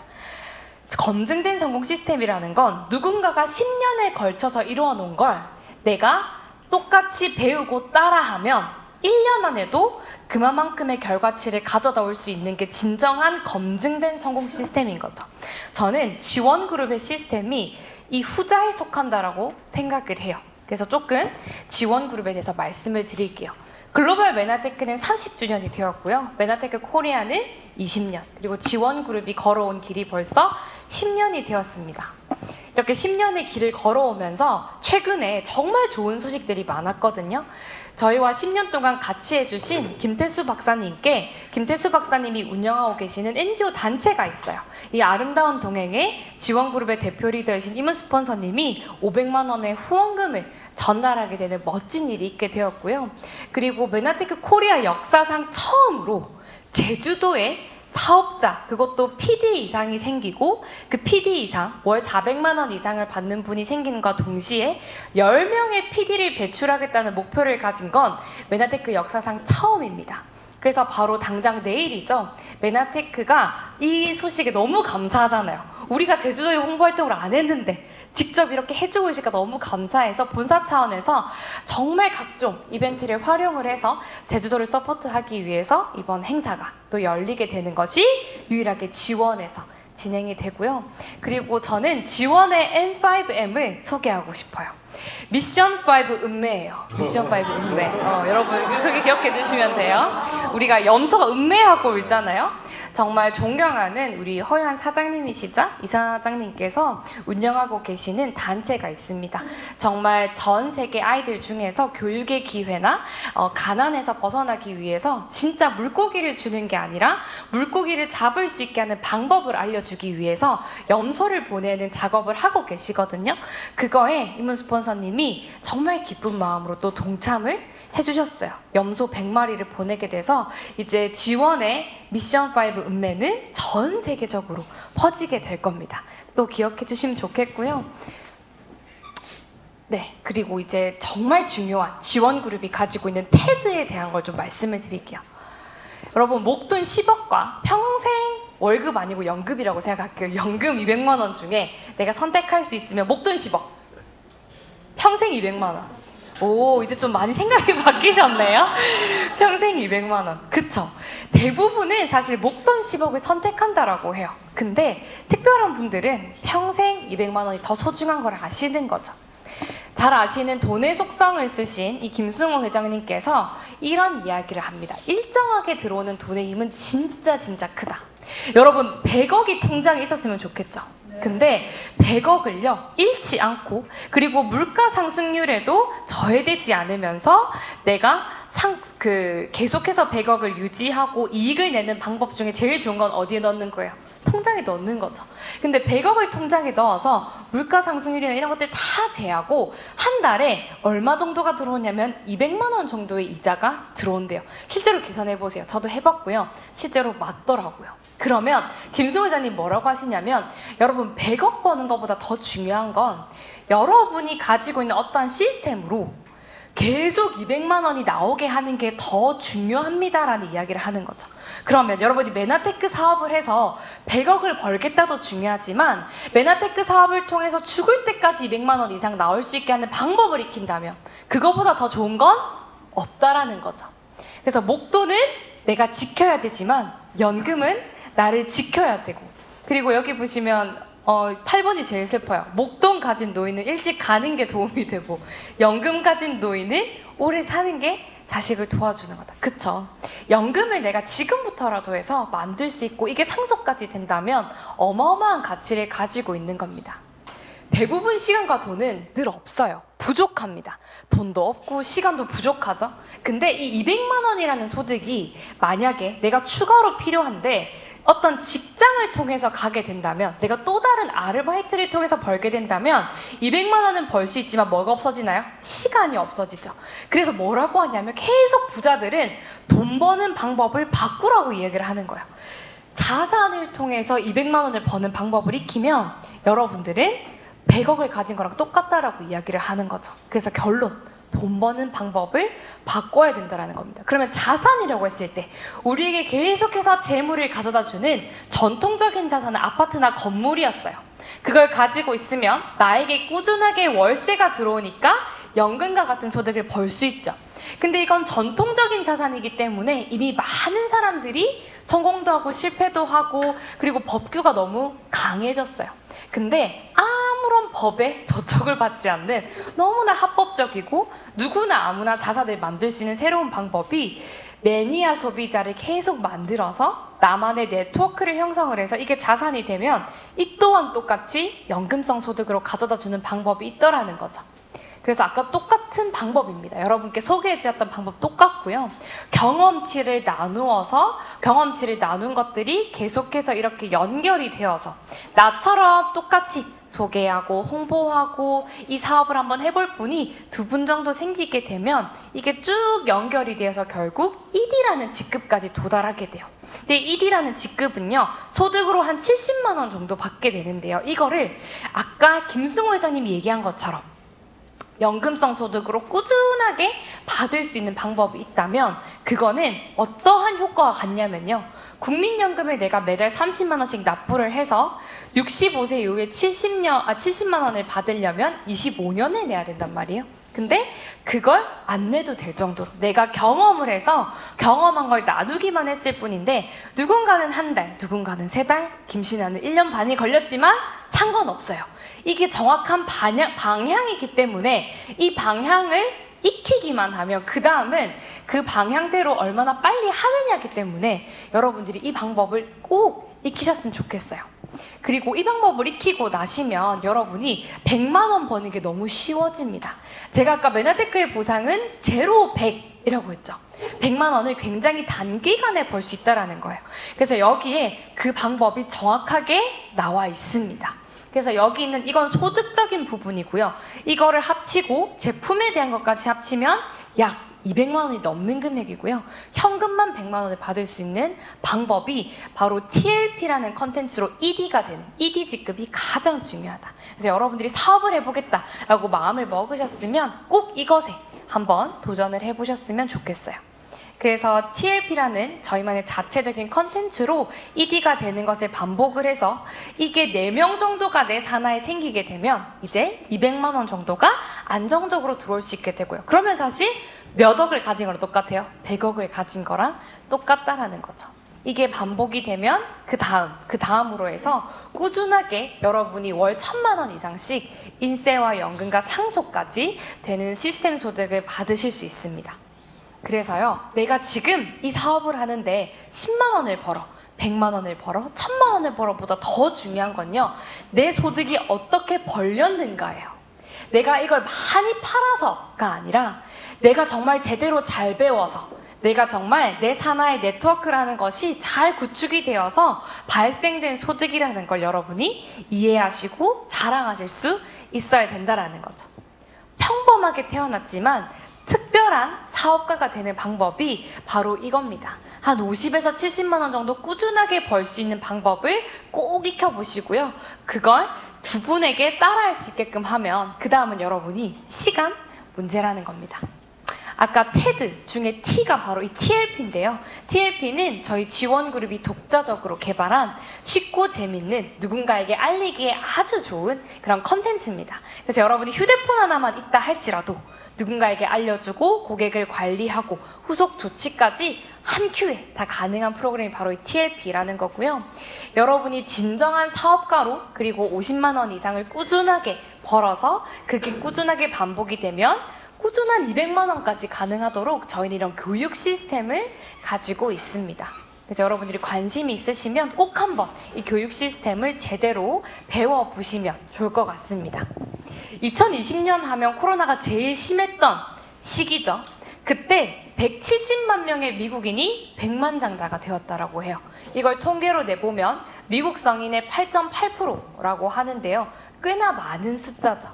검증된 성공 시스템이라는 건 누군가가 10년에 걸쳐서 이루어 놓은 걸 내가 똑같이 배우고 따라하면 1년 안에도 그만큼의 결과치를 가져다 올 수 있는 게 진정한 검증된 성공 시스템인 거죠. 저는 지원그룹의 시스템이 이 후자에 속한다라고 생각을 해요. 그래서 조금 지원그룹에 대해서 말씀을 드릴게요. 글로벌 메나테크는 30주년이 되었고요. 메나테크 코리아는 20년, 그리고 지원그룹이 걸어온 길이 벌써 10년이 되었습니다. 이렇게 10년의 길을 걸어오면서 최근에 정말 좋은 소식들이 많았거든요. 저희와 10년 동안 같이 해주신 김태수 박사님께, 김태수 박사님이 운영하고 계시는 NGO 단체가 있어요. 이 아름다운 동행의 지원그룹의 대표 리더이신 이문 스폰서님이 500만 원의 후원금을 전달하게 되는 멋진 일이 있게 되었고요. 그리고 메나테크 코리아 역사상 처음으로 제주도에 사업자, 그것도 PD 이상이 생기고 그 PD 이상, 월 400만 원 이상을 받는 분이 생긴과 동시에 10명의 PD를 배출하겠다는 목표를 가진 건 메나테크 역사상 처음입니다. 그래서 바로 당장 내일이죠. 메나테크가 이 소식에 너무 감사하잖아요. 우리가 제주도에 홍보 활동을 안 했는데 직접 이렇게 해주고 계시니까 너무 감사해서 본사 차원에서 정말 각종 이벤트를 활용을 해서 제주도를 서포트하기 위해서 이번 행사가 또 열리게 되는 것이 유일하게 지원에서 진행이 되고요. 그리고 저는 지원의 M5M을 소개하고 싶어요. 미션 5 음매예요. 미션 5 음매. 여러분 그렇게 기억해 주시면 돼요. 우리가 염소가 음매하고 있잖아요. 정말 존경하는 우리 허유한 사장님이시자 이 사장님께서 운영하고 계시는 단체가 있습니다. 정말 전 세계 아이들 중에서 교육의 기회나 가난에서 벗어나기 위해서 진짜 물고기를 주는 게 아니라 물고기를 잡을 수 있게 하는 방법을 알려주기 위해서 염소를 보내는 작업을 하고 계시거든요. 그거에 이문 스폰서님이 정말 기쁜 마음으로 또 동참을 해주셨어요. 염소 100마리를 보내게 돼서 이제 지원의 미션 5 음매는 전 세계적으로 퍼지게 될 겁니다. 또 기억해 주시면 좋겠고요. 네, 그리고 이제 정말 중요한 지원그룹이 가지고 있는 테드에 대한 걸 좀 말씀을 드릴게요. 여러분, 목돈 10억과 평생 월급 아니고 연급이라고 생각할게요. 연금 200만 원 중에 내가 선택할 수 있으면 목돈 10억, 평생 200만 원. 오, 이제 좀 많이 생각이 바뀌셨네요. 평생 200만 원. 그쵸? 대부분은 사실 목돈 10억을 선택한다라고 해요. 근데 특별한 분들은 평생 200만 원이 더 소중한 걸 아시는 거죠. 잘 아시는 돈의 속성을 쓰신 이 김승호 회장님께서 이런 이야기를 합니다. 일정하게 들어오는 돈의 힘은 진짜 크다. 여러분, 100억이 통장에 있었으면 좋겠죠. 근데 100억을요 잃지 않고, 그리고 물가 상승률에도 저해되지 않으면서 내가 계속해서 100억을 유지하고 이익을 내는 방법 중에 제일 좋은 건 어디에 넣는 거예요? 통장에 넣는 거죠. 근데 100억을 통장에 넣어서 물가 상승률이나 이런 것들 다 제하고 한 달에 얼마 정도가 들어오냐면 200만 원 정도의 이자가 들어온대요. 실제로 계산해 보세요. 저도 해봤고요. 실제로 맞더라고요. 그러면 김승호 회장님 뭐라고 하시냐면, 여러분 100억 버는 것보다 더 중요한 건 여러분이 가지고 있는 어떠한 시스템으로 계속 200만 원이 나오게 하는 게 더 중요합니다라는 이야기를 하는 거죠. 그러면 여러분이 메나테크 사업을 해서 100억을 벌겠다도 중요하지만 메나테크 사업을 통해서 죽을 때까지 200만 원 이상 나올 수 있게 하는 방법을 익힌다면 그거보다 더 좋은 건 없다라는 거죠. 그래서 목돈은 내가 지켜야 되지만 연금은 나를 지켜야 되고, 그리고 여기 보시면 8번이 제일 슬퍼요. 목돈 가진 노인은 일찍 가는 게 도움이 되고 연금 가진 노인은 오래 사는 게 자식을 도와주는 거다. 그쵸? 연금을 내가 지금부터라도 해서 만들 수 있고 이게 상속까지 된다면 어마어마한 가치를 가지고 있는 겁니다. 대부분 시간과 돈은 늘 없어요. 부족합니다. 돈도 없고 시간도 부족하죠. 근데 이 200만 원이라는 소득이 만약에 내가 추가로 필요한데 어떤 직장을 통해서 가게 된다면, 내가 또 다른 아르바이트를 통해서 벌게 된다면 200만 원은 벌 수 있지만 뭐가 없어지나요? 시간이 없어지죠. 그래서 뭐라고 하냐면 계속 부자들은 돈 버는 방법을 바꾸라고 이야기를 하는 거예요. 자산을 통해서 200만 원을 버는 방법을 익히면 여러분들은 100억을 가진 거랑 똑같다라고 이야기를 하는 거죠. 그래서 결론, 돈 버는 방법을 바꿔야 된다는 겁니다. 그러면 자산이라고 했을 때 우리에게 계속해서 재물을 가져다 주는 전통적인 자산은 아파트나 건물이었어요. 그걸 가지고 있으면 나에게 꾸준하게 월세가 들어오니까 연금과 같은 소득을 벌 수 있죠. 근데 이건 전통적인 자산이기 때문에 이미 많은 사람들이 성공도 하고 실패도 하고 그리고 법규가 너무 강해졌어요. 근데 아무런 법에 저촉을 받지 않는 너무나 합법적이고 누구나 아무나 자산을 만들 수 있는 새로운 방법이 매니아 소비자를 계속 만들어서 나만의 네트워크를 형성을 해서 이게 자산이 되면 이 또한 똑같이 연금성 소득으로 가져다 주는 방법이 있더라는 거죠. 그래서 아까 똑같은 방법입니다. 여러분께 소개해드렸던 방법 똑같고요. 경험치를 나눈 것들이 계속해서 이렇게 연결이 되어서 나처럼 똑같이 소개하고 홍보하고 이 사업을 한번 해볼 분이 2분 정도 생기게 되면 이게 쭉 연결이 되어서 결국 1위라는 직급까지 도달하게 돼요. 근데 1위라는 직급은요, 소득으로 한 70만 원 정도 받게 되는데요. 이거를 아까 김승호 회장님이 얘기한 것처럼 연금성 소득으로 꾸준하게 받을 수 있는 방법이 있다면 그거는 어떠한 효과가 같냐면요. 국민연금을 내가 매달 30만 원씩 납부를 해서 65세 이후에 70만 원을 받으려면 25년을 내야 된단 말이에요. 근데 그걸 안 내도 될 정도로 내가 경험을 해서 경험한 걸 나누기만 했을 뿐인데 누군가는 한 달, 누군가는 3달, 김신아는 1년 반이 걸렸지만 상관없어요. 이게 정확한 방향이기 때문에 이 방향을 익히기만 하면 그 다음은 그 방향대로 얼마나 빨리 하느냐기 때문에 여러분들이 이 방법을 꼭 익히셨으면 좋겠어요. 그리고 이 방법을 익히고 나시면 여러분이 100만 원 버는 게 너무 쉬워집니다. 제가 아까 메나테크의 보상은 제로 100이라고 했죠. 100만 원을 굉장히 단기간에 벌 수 있다는 거예요. 그래서 여기에 그 방법이 정확하게 나와 있습니다. 그래서 여기 있는 이건 소득적인 부분이고요. 이거를 합치고 제품에 대한 것까지 합치면 약 200만 원이 넘는 금액이고요. 현금만 100만 원을 받을 수 있는 방법이 바로 TLP라는 컨텐츠로 ED가 되는 ED 직급이 가장 중요하다. 그래서 여러분들이 사업을 해보겠다라고 마음을 먹으셨으면 꼭 이것에 한번 도전을 해보셨으면 좋겠어요. 그래서 TLP라는 저희만의 자체적인 컨텐츠로 ED가 되는 것을 반복을 해서 이게 4명 정도가 내 산하에 생기게 되면 이제 200만 원 정도가 안정적으로 들어올 수 있게 되고요. 그러면 사실 몇 억을 가진 거랑 똑같아요. 100억을 가진 거랑 똑같다라는 거죠. 이게 반복이 되면 그 다음으로 해서 꾸준하게 여러분이 월 1,000만 원 이상씩 인세와 연금과 상속까지 되는 시스템 소득을 받으실 수 있습니다. 그래서요, 내가 지금 이 사업을 하는데 10만 원을 벌어, 100만 원을 벌어, 1,000만 원을 벌어보다 더 중요한 건요, 내 소득이 어떻게 벌렸는가예요. 내가 이걸 많이 팔아서가 아니라 내가 정말 제대로 잘 배워서 내가 정말 내 산하의 네트워크라는 것이 잘 구축이 되어서 발생된 소득이라는 걸 여러분이 이해하시고 자랑하실 수 있어야 된다는 거죠. 평범하게 태어났지만 특별한 사업가가 되는 방법이 바로 이겁니다. 한 50에서 70만 원 정도 꾸준하게 벌 수 있는 방법을 꼭 익혀보시고요. 그걸 2분에게 따라할 수 있게끔 하면 그 다음은 여러분이 시간 문제라는 겁니다. 아까 테드 중에 T가 바로 이 TLP인데요. TLP는 저희 지원그룹이 독자적으로 개발한 쉽고 재밌는 누군가에게 알리기에 아주 좋은 그런 컨텐츠입니다. 그래서 여러분이 휴대폰 하나만 있다 할지라도 누군가에게 알려주고 고객을 관리하고 후속 조치까지 한 큐에 다 가능한 프로그램이 바로 이 TLP라는 거고요. 여러분이 진정한 사업가로 그리고 50만 원 이상을 꾸준하게 벌어서 그게 꾸준하게 반복이 되면 꾸준한 200만 원까지 가능하도록 저희는 이런 교육 시스템을 가지고 있습니다. 그래서 여러분들이 관심이 있으시면 꼭 한번 이 교육 시스템을 제대로 배워보시면 좋을 것 같습니다. 2020년 하면 코로나가 제일 심했던 시기죠. 그때 170만 명의 미국인이 백만장자가 되었다라고 해요. 이걸 통계로 내보면 미국 성인의 8.8%라고 하는데요. 꽤나 많은 숫자죠.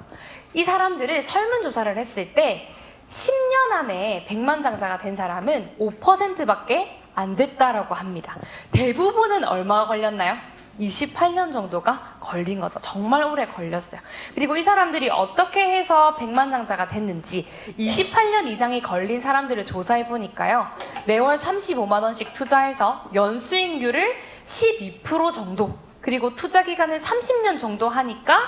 이 사람들을 설문조사를 했을 때 10년 안에 백만장자가 된 사람은 5%밖에 안 됐다라고 합니다. 대부분은 얼마가 걸렸나요? 28년 정도가 걸린 거죠. 정말 오래 걸렸어요. 그리고 이 사람들이 어떻게 해서 백만장자가 됐는지 28년 이상이 걸린 사람들을 조사해 보니까요. 매월 35만 원씩 투자해서 연수익률을 12% 정도, 그리고 투자 기간을 30년 정도 하니까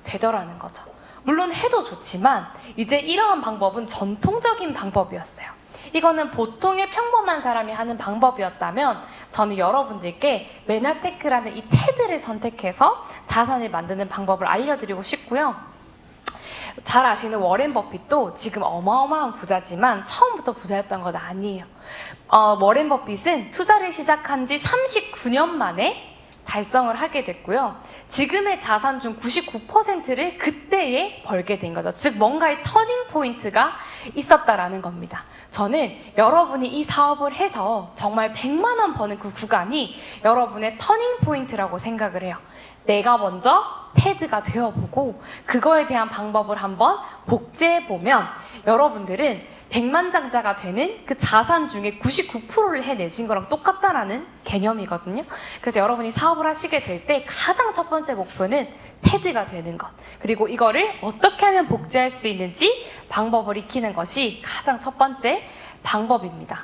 되더라는 거죠. 물론 해도 좋지만 이제 이러한 방법은 전통적인 방법이었어요. 이거는 보통의 평범한 사람이 하는 방법이었다면 저는 여러분들께 메나테크라는 이 테드를 선택해서 자산을 만드는 방법을 알려드리고 싶고요. 잘 아시는 워렌 버핏도 지금 어마어마한 부자지만 처음부터 부자였던 건 아니에요. 워렌 버핏은 투자를 시작한 지 39년 만에 달성을 하게 됐고요. 지금의 자산 중 99%를 그때에 벌게 된 거죠. 즉 뭔가의 터닝 포인트가 있었다라는 겁니다. 저는 여러분이 이 사업을 해서 정말 100만 원 버는 그 구간이 여러분의 터닝 포인트라고 생각을 해요. 내가 먼저 테드가 되어보고 그거에 대한 방법을 한번 복제해보면 여러분들은 백만장자가 되는 그 자산 중에 99%를 해내신 거랑 똑같다라는 개념이거든요. 그래서 여러분이 사업을 하시게 될 때 가장 첫 번째 목표는 테드가 되는 것, 그리고 이거를 어떻게 하면 복제할 수 있는지 방법을 익히는 것이 가장 첫 번째 방법입니다.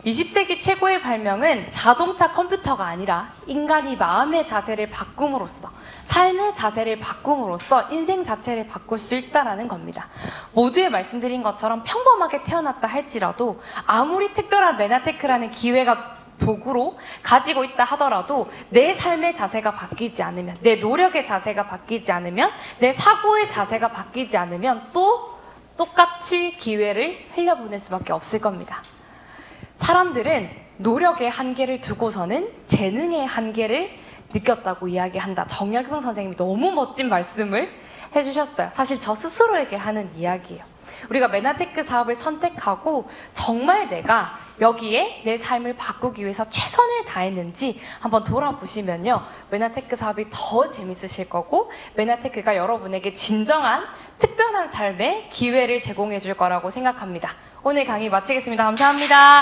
20세기 최고의 발명은 자동차 컴퓨터가 아니라 인간이 마음의 자세를 바꿈으로써, 삶의 자세를 바꿈으로써 인생 자체를 바꿀 수 있다는 겁니다. 모두에 말씀드린 것처럼 평범하게 태어났다 할지라도 아무리 특별한 메나테크라는 기회가 도구로 가지고 있다 하더라도 내 삶의 자세가 바뀌지 않으면, 내 노력의 자세가 바뀌지 않으면, 내 사고의 자세가 바뀌지 않으면 또 똑같이 기회를 흘려보낼 수밖에 없을 겁니다. 사람들은 노력의 한계를 두고서는 재능의 한계를 느꼈다고 이야기한다. 정약용 선생님이 너무 멋진 말씀을 해주셨어요. 사실 저 스스로에게 하는 이야기예요. 우리가 메나테크 사업을 선택하고 정말 내가 여기에 내 삶을 바꾸기 위해서 최선을 다했는지 한번 돌아보시면요. 메나테크 사업이 더 재밌으실 거고 메나테크가 여러분에게 진정한 특별한 삶의 기회를 제공해 줄 거라고 생각합니다. 오늘 강의 마치겠습니다. 감사합니다.